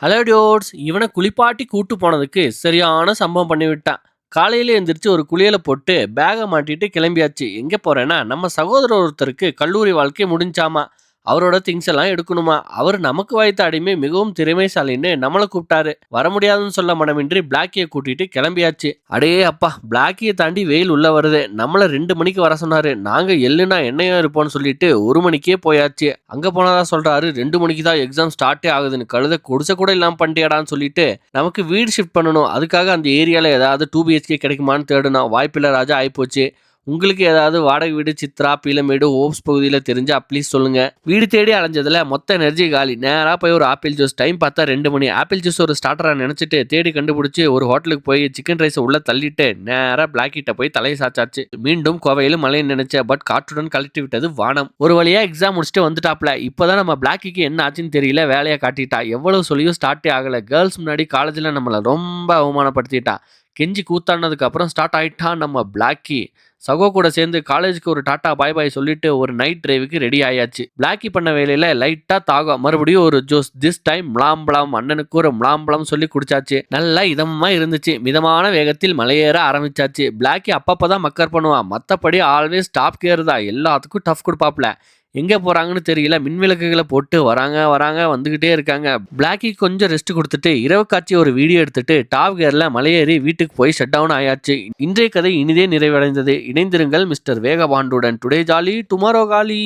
Hello டியோட்ஸ், இவனை குளிப்பாட்டி கூட்டு போனதுக்கு சரியான சம்பவம் பண்ணி விட்டான். காலையில எந்திரிச்சு ஒரு குளியலை போட்டு பேகை மாட்டிட்டு கிளம்பியாச்சு. எங்க போறேன்னா, நம்ம சகோதரர் ஒருத்தருக்கு கல்லூரி வாழ்க்கை முடிஞ்சாமா. அவரோட திங்ஸ் எல்லாம் எடுக்கணுமா. அவர் நமக்கு வாய்த்த அடிமை மிகவும் திறமைசாலின்னு நம்மளை கூப்பிட்டாரு. வர முடியாதுன்னு சொல்ல மனமின்றி பிளாக்கியை கூட்டிட்டு கிளம்பியாச்சு. அடே அப்பா, பிளாக்கியை தாண்டி வெயில் உள்ள வருது. நம்மள 2 மணிக்கு வர சொன்னாரு. நாங்க எள்ளுனா என்னையும் இருப்போம்னு சொல்லிட்டு 1 மணிக்கே போயாச்சு. அங்க போனாதான் சொல்றாரு 2 மணிக்கு தான் எக்ஸாம் ஸ்டார்ட்டே ஆகுதுன்னு. கழுத குடிசை கூட இல்லாம பண்ணிட்டியாடான்னு சொல்லிட்டு நமக்கு வீடு ஷிஃப்ட் பண்ணணும். அதுக்காக அந்த ஏரியால ஏதாவது 2 BHK கிடைக்குமான்னு தேடணும். வாய்ப்பில்லை ராஜா, ஆயிப்போச்சு. உங்களுக்கு ஏதாவது வாடகை வீடு சித்ரா, பீலமேடு, ஓப்ஸ் பகுதியில் தெரிஞ்சா ப்ளீஸ் சொல்லுங்க. வீடு தேடி அலைஞ்சதுல மொத்த எனர்ஜி காலி. நேராக போய் ஒரு ஆப்பிள் ஜூஸ். டைம் பார்த்தா 2 மணி. ஆப்பிள் ஜூஸ் ஒரு ஸ்டார்டரா நினைச்சிட்டு தேடி கண்டுபிடிச்சி ஒரு ஹோட்டலுக்கு போய் சிக்கன் ரைஸை உள்ள தள்ளிட்டு நேராக பிளாக்கிட்ட போய் தலையை சாச்சாச்சு. மீண்டும் கோவையில் மழை நினைச்ச, பட் காற்றுடன் கழட்டி விட்டது வானம். ஒரு வழியா எக்ஸாம் முடிச்சுட்டு வந்துட்டாப்ல. இப்போதான் நம்ம பிளாக்கிக்கு என்ன ஆச்சுன்னு தெரியல, வேலையை காட்டிட்டா. எவ்வளவு சொல்லியும் ஸ்டார்ட்டே ஆகல. கேர்ள்ஸ் முன்னாடி காலேஜில் நம்மளை ரொம்ப அவமானப்படுத்திட்டா. கெஞ்சி கூத்தாடினதுக்கு அப்புறம் ஸ்டார்ட் ஆயிட்டான் நம்ம பிளாக்கி. சகோ கூட சேர்ந்து காலேஜுக்கு ஒரு டாட்டா பாய் பாய் சொல்லிட்டு ஒரு நைட் டிரைவுக்கு ரெடி ஆயாச்சு. பிளாக்கி பண்ண வேலையில லைட்டா தாகம், மறுபடியும் ஒரு ஜூஸ். This time முலாம்பழம். அண்ணனுக்கு ஒரு முலாம்பழம் சொல்லி குடிச்சாச்சு. நல்லா இதமா இருந்துச்சு. மிதமான வேகத்தில் மலையேற ஆரம்பிச்சாச்சு. பிளாக்கி அப்பப்பதான் மக்கர் பண்ணுவான், மற்றபடி ஆல்வேஸ் டாப் கேர் தான். எல்லாத்துக்கும் டஃப் கொடுப்பாப்ல. எங்க போறாங்கன்னு தெரியல. மின்விளக்குகளை போட்டு வராங்க வந்துகிட்டே இருக்காங்க. பிளாக்கி கொஞ்சம் ரெஸ்ட் கொடுத்துட்டு இரவு காட்சி ஒரு வீடியோ எடுத்துட்டு டாப் கேர்ல மலையேறி வீட்டுக்கு போய் ஷட் டவுன் ஆயாச்சு. இன்றைய கதை இனிதே நிறைவடைந்தது. இணைந்திருங்கள் மிஸ்டர் வேகபாண்டுடன். டுடே ஜாலி டுமாரோ காலி.